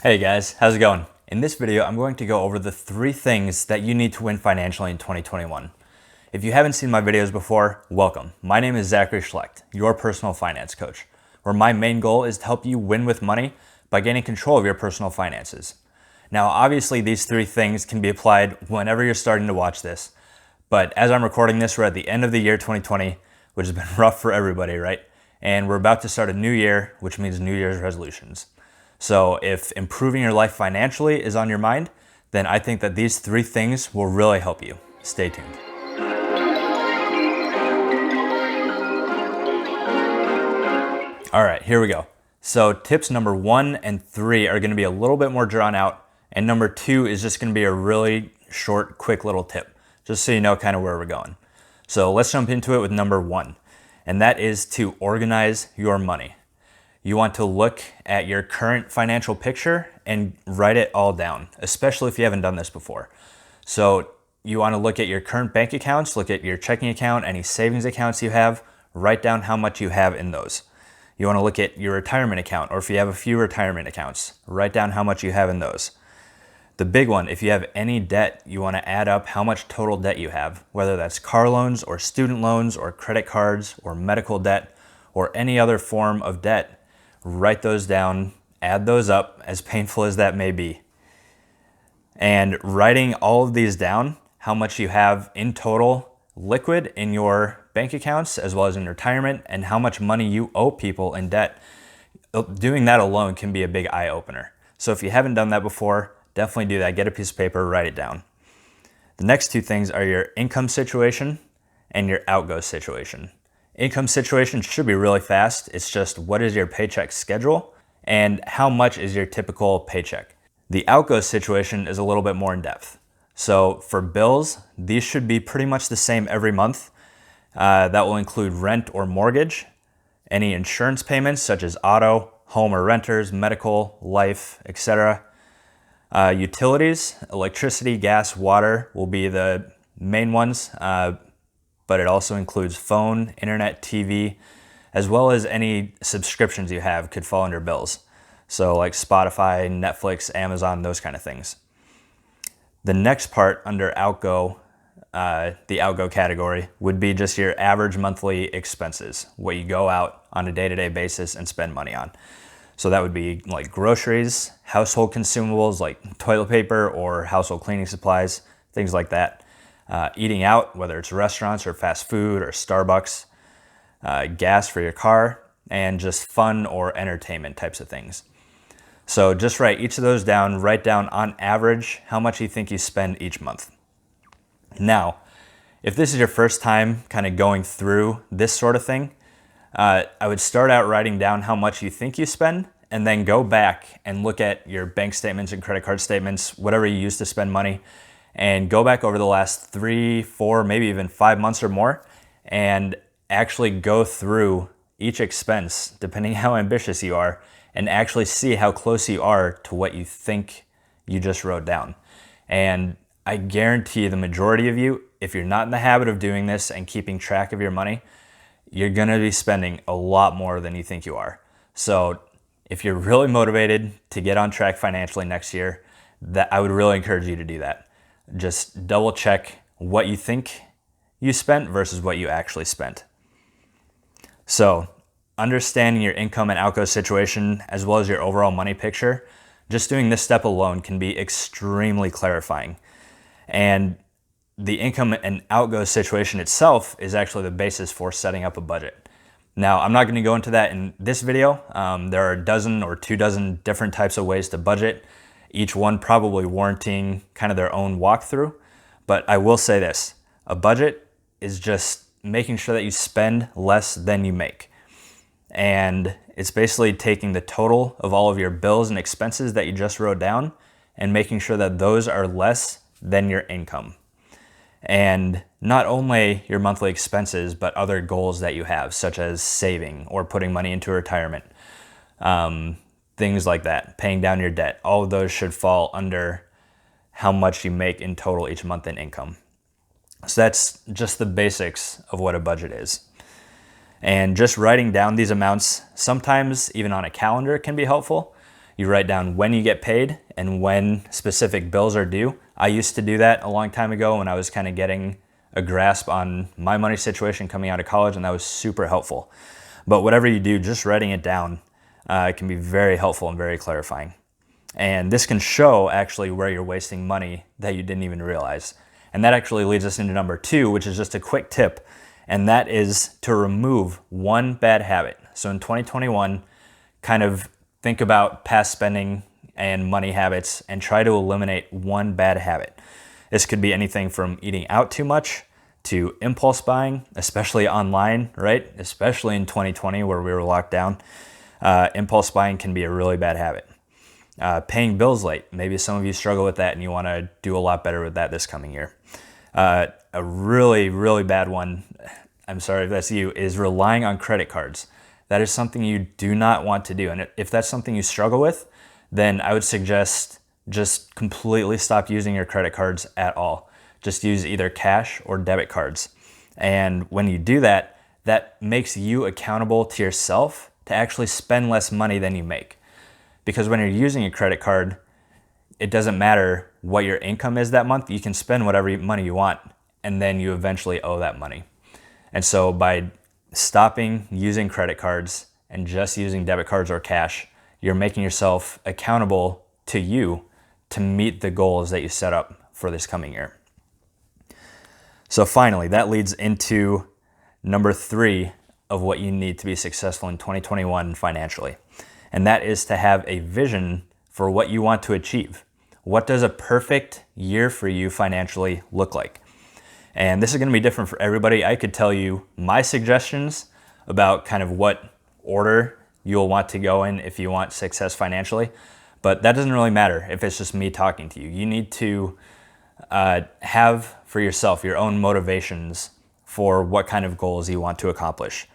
Hey guys, how's it going? In this video, I'm going to go over the 3 things that you need to win financially in 2021. If you haven't seen my videos before, welcome. My name is Zachary Schlecht, your personal finance coach, where my main goal is to help you win with money by gaining control of your personal finances. Now, obviously, these 3 things can be applied whenever you're starting to watch this, but as I'm recording this, we're at the end of the year 2020, which has been rough for everybody, right? And we're about to start a new year, which means New Year's resolutions. So if improving your life financially is on your mind, then I think that these 3 things will really help you. Stay tuned. All right, here we go. So tips number 1 and 3 are gonna be a little bit more drawn out, and number 2 is just gonna be a really short, quick little tip, just so you know kind of where we're going. So let's jump into it with number 1, and that is to organize your money. You want to look at your current financial picture and write it all down, especially if you haven't done this before. So you want to look at your current bank accounts, look at your checking account, any savings accounts you have, write down how much you have in those. You want to look at your retirement account, or if you have a few retirement accounts, write down how much you have in those. The big one, if you have any debt, you want to add up how much total debt you have, whether that's car loans or student loans or credit cards or medical debt or any other form of debt. Write those down, add those up, as painful as that may be. And writing all of these down, how much you have in total liquid in your bank accounts, as well as in retirement, and how much money you owe people in debt. Doing that alone can be a big eye opener. So if you haven't done that before, definitely do that. Get a piece of paper, write it down. The next 2 things are your income situation and your outgo situation. Income situation should be really fast. It's just what is your paycheck schedule and how much is your typical paycheck. The outgo situation is a little bit more in depth. So for bills, these should be pretty much the same every month. That will include rent or mortgage, any insurance payments such as auto, home or renters, medical, life, etc. Utilities, electricity, gas, water will be the main ones. But it also includes phone, internet, TV, as well as any subscriptions you have could fall under bills. So like Spotify, Netflix, Amazon, those kind of things. The next part under outgo, the outgo category, would be just your average monthly expenses, what you go out on a day-to-day basis and spend money on. So that would be like groceries, household consumables like toilet paper or household cleaning supplies, things like that. Eating out, whether it's restaurants or fast food or Starbucks, gas for your car, and just fun or entertainment types of things. So just write each of those down, write down on average how much you think you spend each month. Now, if this is your first time kind of going through this sort of thing, I would start out writing down how much you think you spend, and then go back and look at your bank statements and credit card statements, whatever you use to spend money, and go back over the last 3, 4, maybe even 5 months or more, and actually go through each expense, depending how ambitious you are, and actually see how close you are to what you think you just wrote down. And I guarantee the majority of you, if you're not in the habit of doing this and keeping track of your money, you're gonna be spending a lot more than you think you are. So if you're really motivated to get on track financially next year, I would really encourage you to do that. Just double check what you think you spent versus what you actually spent. So understanding your income and outgo situation, as well as your overall money picture, just doing this step alone can be extremely clarifying. And the income and outgo situation itself is actually the basis for setting up a budget. Now, I'm not going to go into that in this video. There are a dozen or 2 dozen different types of ways to budget, each one probably warranting kind of their own walkthrough. But I will say this, a budget is just making sure that you spend less than you make. And it's basically taking the total of all of your bills and expenses that you just wrote down and making sure that those are less than your income. And not only your monthly expenses, but other goals that you have, such as saving or putting money into retirement. Things like that, paying down your debt, all of those should fall under how much you make in total each month in income. So that's just the basics of what a budget is. And just writing down these amounts, sometimes even on a calendar, can be helpful. You write down when you get paid and when specific bills are due. I used to do that a long time ago when I was kind of getting a grasp on my money situation coming out of college, and that was super helpful. But whatever you do, just writing it down can be very helpful and very clarifying. And this can show actually where you're wasting money that you didn't even realize. And that actually leads us into number 2, which is just a quick tip, and that is to remove one bad habit. So in 2021, kind of think about past spending and money habits and try to eliminate one bad habit. This could be anything from eating out too much to impulse buying, especially online, right? Especially in 2020 where we were locked down. Impulse buying can be a really bad habit. Paying bills late. Maybe some of you struggle with that and you want to do a lot better with that this coming year. A really, really bad one, I'm sorry if that's you, is relying on credit cards. That is something you do not want to do. And if that's something you struggle with, then I would suggest just completely stop using your credit cards at all. Just use either cash or debit cards. And when you do that, that makes you accountable to yourself to actually spend less money than you make. Because when you're using a credit card, it doesn't matter what your income is that month. You can spend whatever money you want, and then you eventually owe that money. And so by stopping using credit cards and just using debit cards or cash, you're making yourself accountable to you to meet the goals that you set up for this coming year. So finally, that leads into number 3 of what you need to be successful in 2021 financially. And that is to have a vision for what you want to achieve. What does a perfect year for you financially look like? And this is going to be different for everybody. I could tell you my suggestions about kind of what order you'll want to go in if you want success financially, but that doesn't really matter if it's just me talking to you. You need to have for yourself your own motivations for what kind of goals you want to accomplish.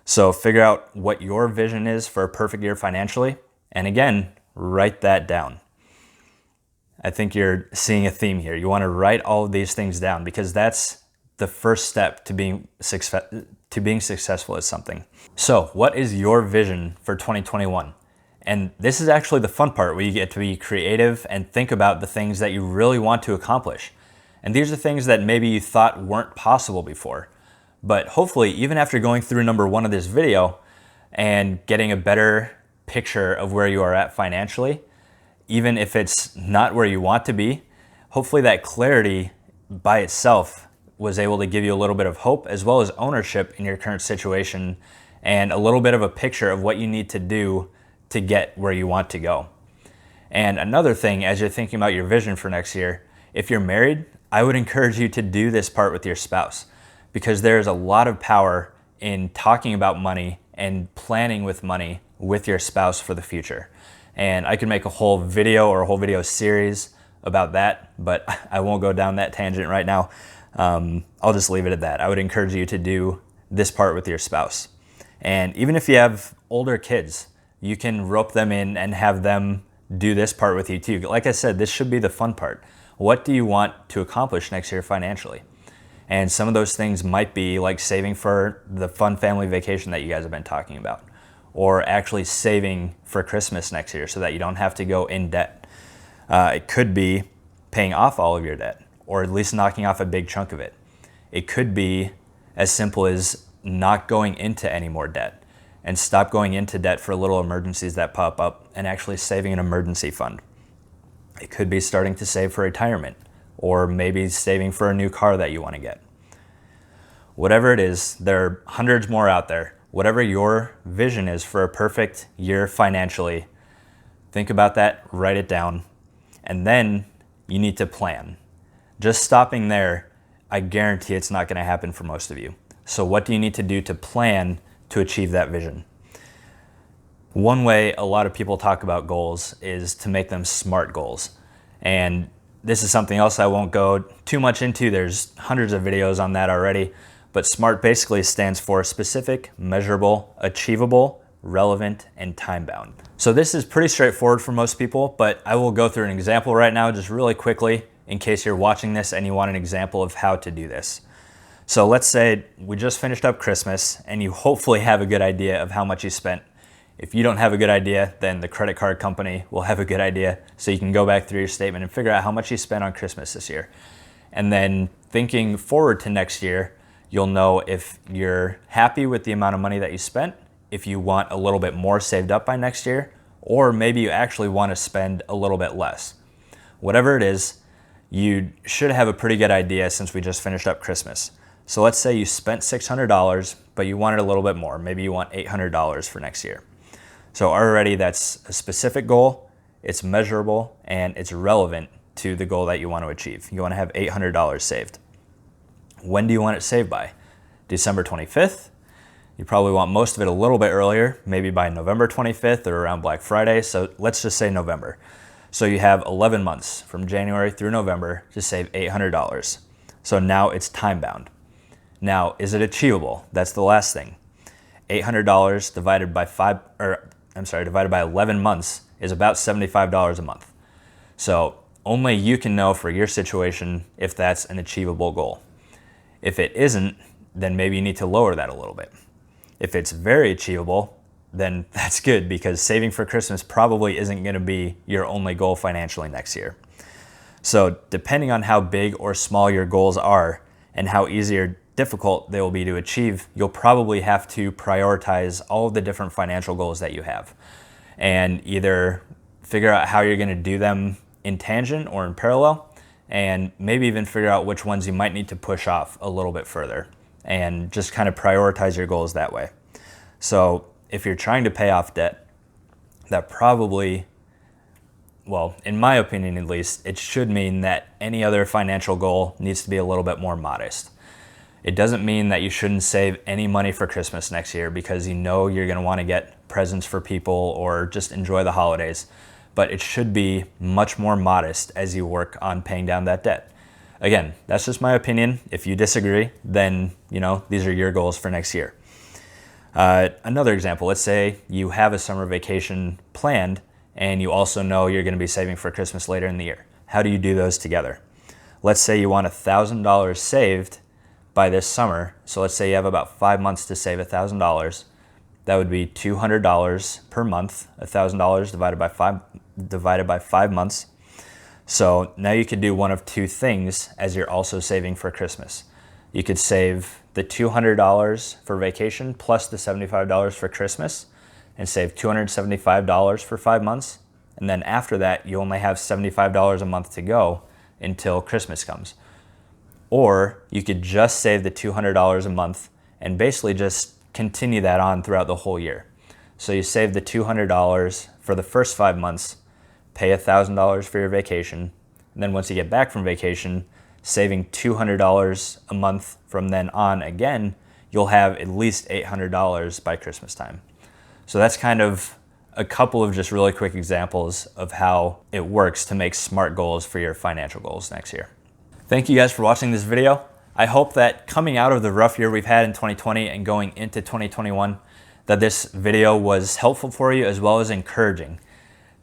So figure out what your vision is for a perfect year financially, and again, write that down. I think you're seeing a theme here. You want to write all of these things down because that's the first step to being successful at something. So what is your vision for 2021? And this is actually the fun part where you get to be creative and think about the things that you really want to accomplish. And these are things that maybe you thought weren't possible before. But hopefully, even after going through number 1 of this video and getting a better picture of where you are at financially, even if it's not where you want to be, hopefully that clarity by itself was able to give you a little bit of hope as well as ownership in your current situation and a little bit of a picture of what you need to do to get where you want to go. And another thing, as you're thinking about your vision for next year, if you're married, I would encourage you to do this part with your spouse because there's a lot of power in talking about money and planning with money with your spouse for the future. And I could make a whole video or a whole video series about that, but I won't go down that tangent right now. I'll just leave it at that. I would encourage you to do this part with your spouse. And even if you have older kids, you can rope them in and have them do this part with you too. Like I said, this should be the fun part. What do you want to accomplish next year financially? And some of those things might be like saving for the fun family vacation that you guys have been talking about, or actually saving for Christmas next year so that you don't have to go in debt. It could be paying off all of your debt, or at least knocking off a big chunk of it. It could be as simple as not going into any more debt and stop going into debt for little emergencies that pop up and actually saving an emergency fund. It could be starting to save for retirement, or maybe saving for a new car that you want to get. Whatever it is, there are hundreds more out there. Whatever your vision is for a perfect year financially, think about that, write it down, and then you need to plan. Just stopping there, I guarantee it's not going to happen for most of you. So what do you need to do to plan to achieve that vision? One way a lot of people talk about goals is to make them SMART goals. And this is something else I won't go too much into. There's hundreds of videos on that already. But SMART basically stands for specific, measurable, achievable, relevant, and time-bound. So this is pretty straightforward for most people, but I will go through an example right now just really quickly in case you're watching this and you want an example of how to do this. So let's say we just finished up Christmas and you hopefully have a good idea of how much you spent If you don't have a good idea, then the credit card company will have a good idea. So you can go back through your statement and figure out how much you spent on Christmas this year. And then thinking forward to next year, you'll know if you're happy with the amount of money that you spent, if you want a little bit more saved up by next year, or maybe you actually want to spend a little bit less. Whatever it is, you should have a pretty good idea since we just finished up Christmas. So let's say you spent $600, but you wanted a little bit more. Maybe you want $800 for next year. So already that's a specific goal, it's measurable, and it's relevant to the goal that you want to achieve. You want to have $800 saved. When do you want it saved by? December 25th? You probably want most of it a little bit earlier, maybe by November 25th or around Black Friday. So let's just say November. So you have 11 months from January through November to save $800. So now it's time bound. Now, is it achievable? That's the last thing. $800 divided by 11 months is about $75 a month. So only you can know for your situation if that's an achievable goal. If it isn't, then maybe you need to lower that a little bit. If it's very achievable, then that's good because saving for Christmas probably isn't going to be your only goal financially next year. So depending on how big or small your goals are and how easy or difficult they will be to achieve, you'll probably have to prioritize all of the different financial goals that you have and either figure out how you're going to do them in tangent or in parallel, and maybe even figure out which ones you might need to push off a little bit further and just kind of prioritize your goals that way. So if you're trying to pay off debt, that probably, well, in my opinion at least, it should mean that any other financial goal needs to be a little bit more modest. It doesn't mean that you shouldn't save any money for Christmas next year because you know you're going to want to get presents for people or just enjoy the holidays, but it should be much more modest as you work on paying down that debt. Again, that's just my opinion. If you disagree, then these are your goals for next year. Another example, let's say you have a summer vacation planned and you also know you're going to be saving for Christmas later in the year. How do you do those together? Let's say you want $1,000 saved by this summer. So let's say you have about 5 months to save $1,000. That would be $200 per month, $1,000 divided by 5 months. So now you could do one of two things as you're also saving for Christmas. You could save the $200 for vacation plus the $75 for Christmas and save $275 for 5 months. And then after that, you only have $75 a month to go until Christmas comes. Or you could just save the $200 a month and basically just continue that on throughout the whole year. So you save the $200 for the first 5 months, pay $1,000 for your vacation, and then once you get back from vacation, saving $200 a month from then on again, you'll have at least $800 by Christmas time. So that's kind of a couple of just really quick examples of how it works to make smart goals for your financial goals next year. Thank you guys for watching this video. I hope that coming out of the rough year we've had in 2020 and going into 2021, that this video was helpful for you as well as encouraging.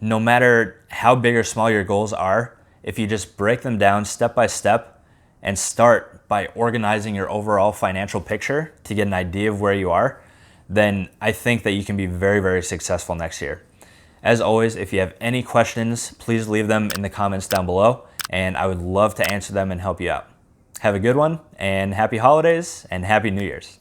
No matter how big or small your goals are, if you just break them down step by step and start by organizing your overall financial picture to get an idea of where you are, then I think that you can be very, very successful next year. As always, if you have any questions, please leave them in the comments down below, and I would love to answer them and help you out. Have a good one, and happy holidays, and happy New Year's.